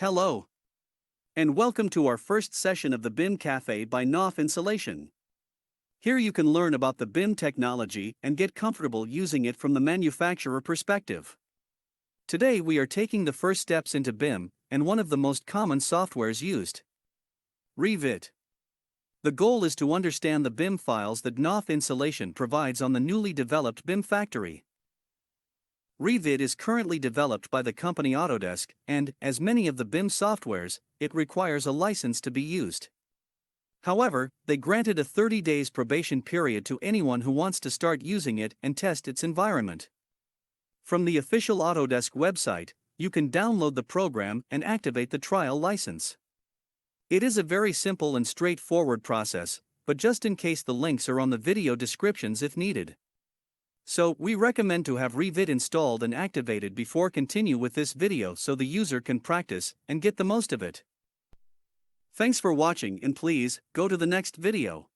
Hello, and welcome to our first session of the BIM Cafe by Knauf Insulation. Here you can learn about the BIM technology and get comfortable using it from the manufacturer perspective. Today we are taking the first steps into BIM and one of the most common softwares used, Revit. The goal is to understand the BIM files that Knauf Insulation provides on the newly developed BIM factory. Revit is currently developed by the company Autodesk, and, as many of the BIM softwares, it requires a license to be used. However, they granted a 30 days probation period to anyone who wants to start using it and test its environment. From the official Autodesk website, you can download the program and activate the trial license. It is a very simple and straightforward process, but just in case the links are on the video descriptions if needed. So, we recommend to have Revit installed and activated before continue with this video so the user can practice and get the most of it. Thanks for watching and please, go to the next video.